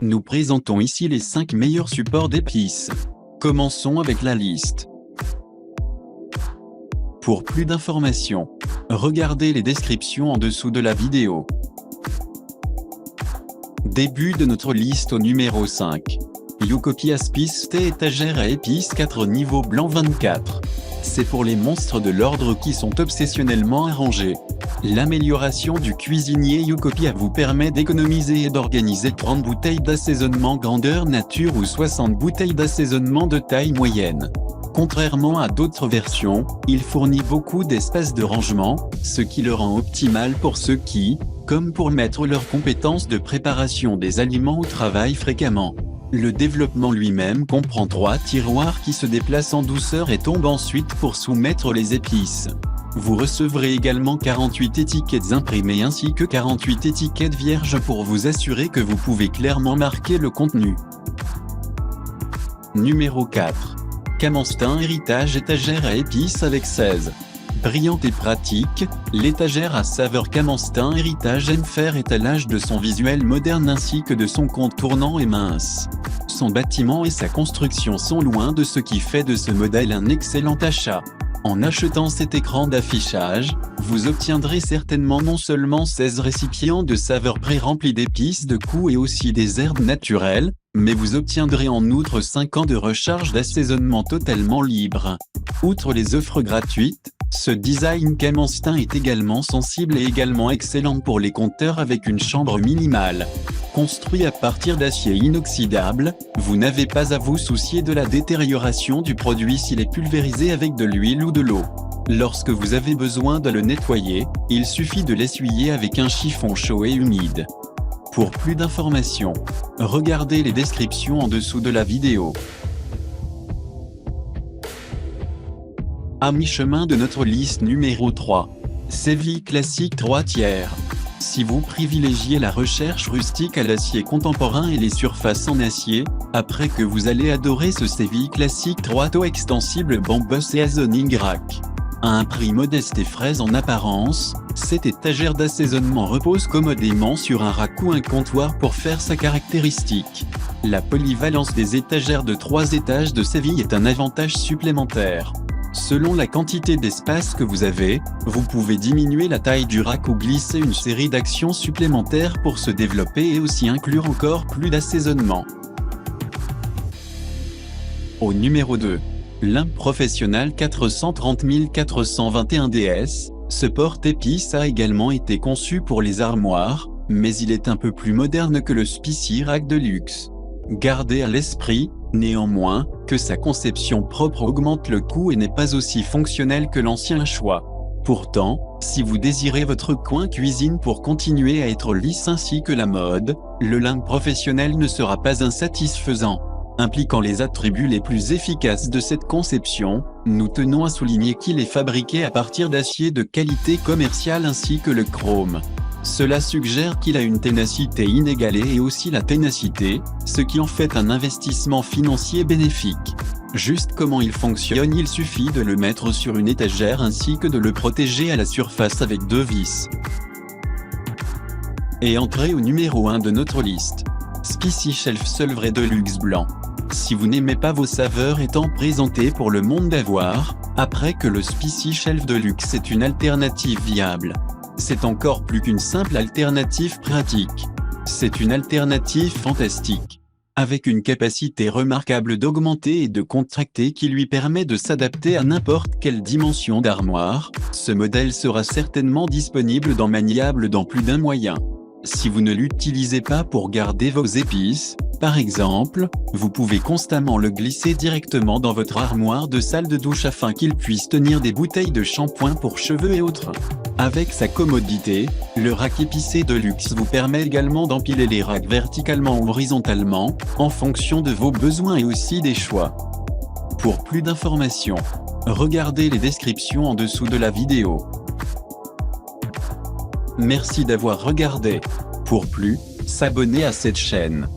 Nous présentons ici les 5 meilleurs supports d'épices. Commençons avec la liste. Pour plus d'informations, regardez les descriptions en dessous de la vidéo. Début de notre liste au numéro 5. Yokopi Aspice Thé étagère à épices 4 niveau blanc 24. C'est pour les monstres de l'ordre qui sont obsessionnellement arrangés. L'amélioration du cuisinier Yokopi vous permet d'économiser et d'organiser 30 bouteilles d'assaisonnement grandeur nature ou 60 bouteilles d'assaisonnement de taille moyenne. Contrairement à d'autres versions, il fournit beaucoup d'espace de rangement, ce qui le rend optimal pour ceux qui, comme pour mettre leurs compétences de préparation des aliments au travail fréquemment. Le développement lui-même comprend 3 tiroirs qui se déplacent en douceur et tombent ensuite pour soumettre les épices. Vous recevrez également 48 étiquettes imprimées ainsi que 48 étiquettes vierges pour vous assurer que vous pouvez clairement marquer le contenu. Numéro 4. Camonstein Héritage étagère à épices avec 16. Brillante et pratique, l'étagère à saveur Camonstein Héritage aime faire étalage de son visuel moderne ainsi que de son contournant et mince. Son bâtiment et sa construction sont loin de ce qui fait de ce modèle un excellent achat. En achetant cet écran d'affichage, vous obtiendrez certainement non seulement 16 récipients de saveurs pré-remplis d'épices de goût et aussi des herbes naturelles, mais vous obtiendrez en outre 5 ans de recharge d'assaisonnement totalement libre. Outre les offres gratuites, ce design Camonstein est également sensible et également excellent pour les compteurs avec une chambre minimale. Construit à partir d'acier inoxydable, vous n'avez pas à vous soucier de la détérioration du produit s'il est pulvérisé avec de l'huile ou de l'eau. Lorsque vous avez besoin de le nettoyer, il suffit de l'essuyer avec un chiffon chaud et humide. Pour plus d'informations, regardez les descriptions en dessous de la vidéo. À mi-chemin de notre liste numéro 3. Séville classique 3/4. Si vous privilégiez la recherche rustique à l'acier contemporain et les surfaces en acier, après que vous allez adorer ce Séville classique 3 taux extensible Bamboo Seasoning Rack. À un prix modeste et fraise en apparence, cette étagère d'assaisonnement repose commodément sur un rack ou un comptoir pour faire sa caractéristique. La polyvalence des étagères de 3 étages de Séville est un avantage supplémentaire. Selon la quantité d'espace que vous avez, vous pouvez diminuer la taille du rack ou glisser une série d'actions supplémentaires pour se développer et aussi inclure encore plus d'assaisonnement. Au numéro 2. Limbe Professionnal 430 421 DS, ce porte-épices a également été conçu pour les armoires, mais il est un peu plus moderne que le Spicy Rack de luxe. Gardez à l'esprit, néanmoins, que sa conception propre augmente le coût et n'est pas aussi fonctionnelle que l'ancien choix. Pourtant, si vous désirez votre coin cuisine pour continuer à être lisse ainsi que la mode, le limbe professionnel ne sera pas insatisfaisant. Impliquant les attributs les plus efficaces de cette conception, nous tenons à souligner qu'il est fabriqué à partir d'acier de qualité commerciale ainsi que le chrome. Cela suggère qu'il a une ténacité inégalée et aussi la ténacité, ce qui en fait un investissement financier bénéfique. Juste comment il fonctionne, il suffit de le mettre sur une étagère ainsi que de le protéger à la surface avec 2 vis. Et entrez au numéro 1 de notre liste. Spicy Shelf Seul de luxe blanc. Si vous n'aimez pas vos saveurs étant présentées pour le monde d'avoir, après que le Spicy Shelf de luxe est une alternative viable. C'est encore plus qu'une simple alternative pratique. C'est une alternative fantastique. Avec une capacité remarquable d'augmenter et de contracter qui lui permet de s'adapter à n'importe quelle dimension d'armoire, ce modèle sera certainement disponible maniable dans plus d'un moyen. Si vous ne l'utilisez pas pour garder vos épices, par exemple, vous pouvez constamment le glisser directement dans votre armoire de salle de douche afin qu'il puisse tenir des bouteilles de shampoing pour cheveux et autres. Avec sa commodité, le rack épicé de luxe vous permet également d'empiler les racks verticalement ou horizontalement, en fonction de vos besoins et aussi des choix. Pour plus d'informations, regardez les descriptions en dessous de la vidéo. Merci d'avoir regardé. Pour plus, s'abonner à cette chaîne.